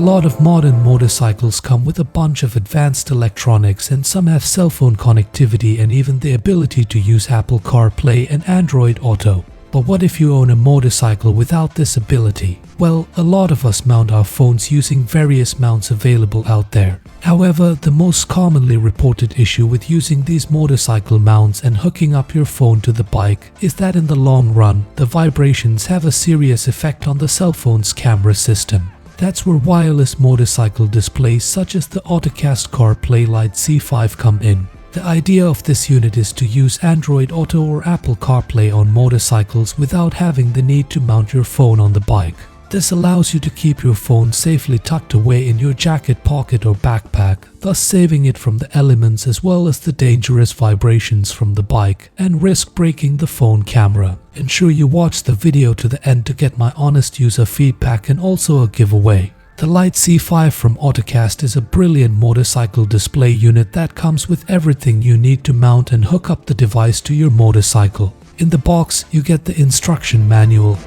lot of modern motorcycles come with a bunch of advanced electronics, and some have cell phone connectivity and even the ability to use Apple CarPlay and Android Auto. But what if you own a motorcycle without this ability? Well, a lot of us mount our phones using various mounts available out there. However, the most commonly reported issue with using these motorcycle mounts and hooking up your phone to the bike is that in the long run, the vibrations have a serious effect on the cell phone's camera system. That's where wireless motorcycle displays such as the Ottocast CarPlay Lite C5 come in. The idea of this unit is to use Android Auto or Apple CarPlay on motorcycles without having the need to mount your phone on the bike. This allows you to keep your phone safely tucked away in your jacket pocket or backpack, thus saving it from the elements as well as the dangerous vibrations from the bike and risk breaking the phone camera. Ensure you watch the video to the end to get my honest user feedback and also a giveaway. The Lite C5 from Ottocast is a brilliant motorcycle display unit that comes with everything you need to mount and hook up the device to your motorcycle. In the box, you get the instruction manual,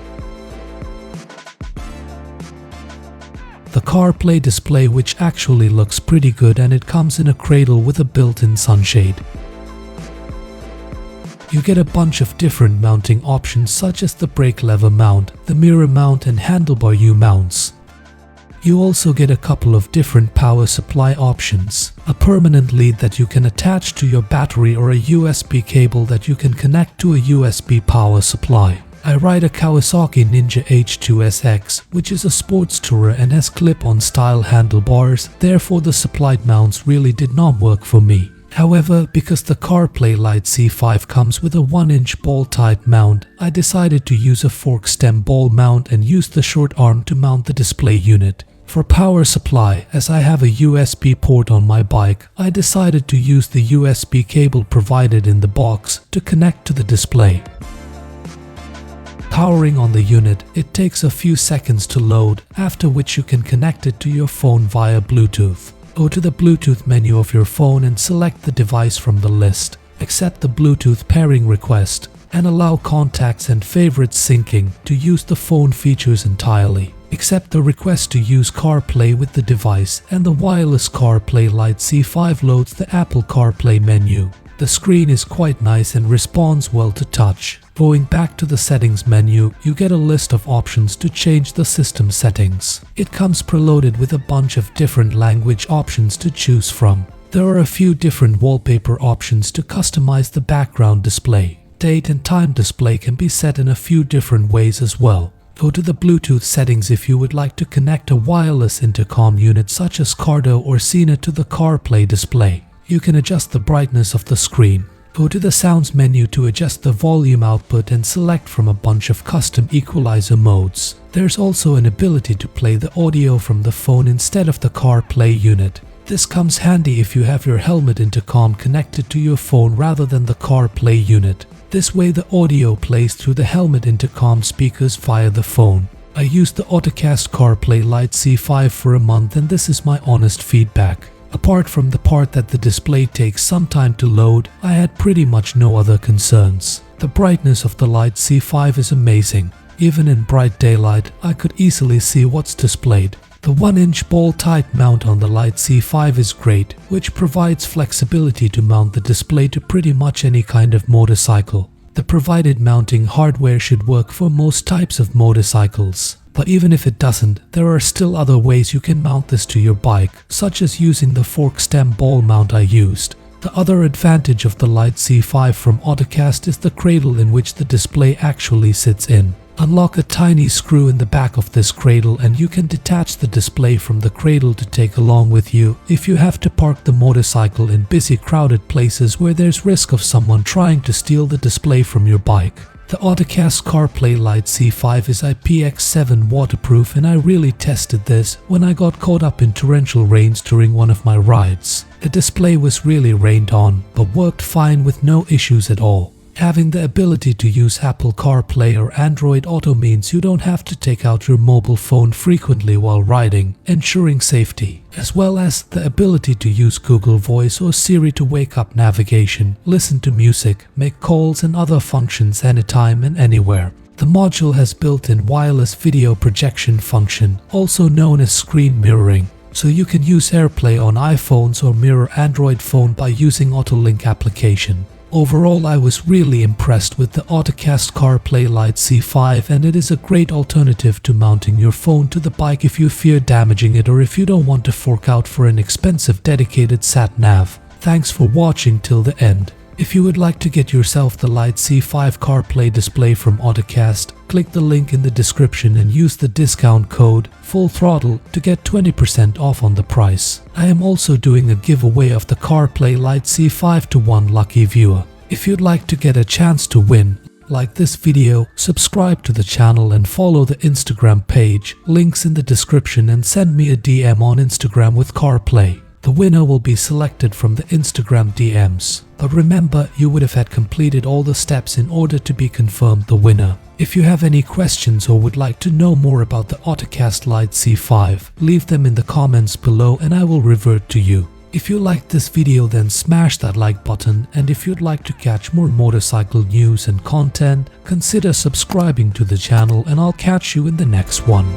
the CarPlay display, which actually looks pretty good, and it comes in a cradle with a built-in sunshade. You get a bunch of different mounting options such as the brake lever mount, the mirror mount and handlebar U mounts. You also get a couple of different power supply options, a permanent lead that you can attach to your battery or a USB cable that you can connect to a USB power supply. I ride a Kawasaki Ninja H2SX, which is a sports tourer and has clip-on style handlebars, therefore the supplied mounts really did not work for me. However, because the CarPlay Lite C5 comes with a 1-inch ball-tied mount, I decided to use a fork stem ball mount and use the short arm to mount the display unit. For power supply, as I have a USB port on my bike, I decided to use the USB cable provided in the box to connect to the display. Powering on the unit, it takes a few seconds to load, after which you can connect it to your phone via Bluetooth. Go to the Bluetooth menu of your phone and select the device from the list. Accept the Bluetooth pairing request and allow contacts and favorites syncing to use the phone features entirely. Accept the request to use CarPlay with the device, and the wireless CarPlay Lite C5 loads the Apple CarPlay menu. The screen is quite nice and responds well to touch. Going back to the settings menu, you get a list of options to change the system settings. It comes preloaded with a bunch of different language options to choose from. There are a few different wallpaper options to customize the background display. Date and time display can be set in a few different ways as well. Go to the Bluetooth settings if you would like to connect a wireless intercom unit such as Cardo or Sena to the CarPlay display. You can adjust the brightness of the screen. Go to the sounds menu to adjust the volume output and select from a bunch of custom equalizer modes. There's also an ability to play the audio from the phone instead of the CarPlay unit. This comes handy if you have your helmet intercom connected to your phone rather than the CarPlay unit. This way the audio plays through the helmet intercom speakers via the phone. I used the Ottocast CarPlay Lite C5 for a month, and this is my honest feedback. Apart from the part that the display takes some time to load, I had pretty much no other concerns. The brightness of the Lite C5 is amazing. Even in bright daylight, I could easily see what's displayed. The 1-inch ball-tied mount on the Lite C5 is great, which provides flexibility to mount the display to pretty much any kind of motorcycle. The provided mounting hardware should work for most types of motorcycles. But even if it doesn't, there are still other ways you can mount this to your bike, such as using the fork stem ball mount I used. The other advantage of the Lite C5 from Ottocast is the cradle in which the display actually sits in. Unlock a tiny screw in the back of this cradle and you can detach the display from the cradle to take along with you if you have to park the motorcycle in busy crowded places where there's risk of someone trying to steal the display from your bike. The Ottocast CarPlay Lite C5 is IPX7 waterproof, and I really tested this when I got caught up in torrential rains during one of my rides. The display was really rained on, but worked fine with no issues at all. Having the ability to use Apple CarPlay or Android Auto means you don't have to take out your mobile phone frequently while riding, ensuring safety, as well as the ability to use Google Voice or Siri to wake up navigation, listen to music, make calls and other functions anytime and anywhere. The module has built-in wireless video projection function, also known as screen mirroring, so you can use AirPlay on iPhones or mirror Android phone by using Ottolink application. Overall, I was really impressed with the Ottocast CarPlay Lite C5, and it is a great alternative to mounting your phone to the bike if you fear damaging it or if you don't want to fork out for an expensive dedicated sat-nav. Thanks for watching till the end. If you would like to get yourself the Lite C5 CarPlay display from Ottocast, click the link in the description and use the discount code FULLTHROTTLE to get 20% off on the price. I am also doing a giveaway of the CarPlay Lite C5 to one lucky viewer. If you'd like to get a chance to win, like this video, subscribe to the channel and follow the Instagram page, links in the description, and send me a DM on Instagram with CarPlay. The winner will be selected from the Instagram DMs. But remember, you would have had completed all the steps in order to be confirmed the winner. If you have any questions or would like to know more about the Ottocast Lite C5, leave them in the comments below and I will revert to you. If you liked this video, then smash that like button, and if you'd like to catch more motorcycle news and content, consider subscribing to the channel, and I'll catch you in the next one.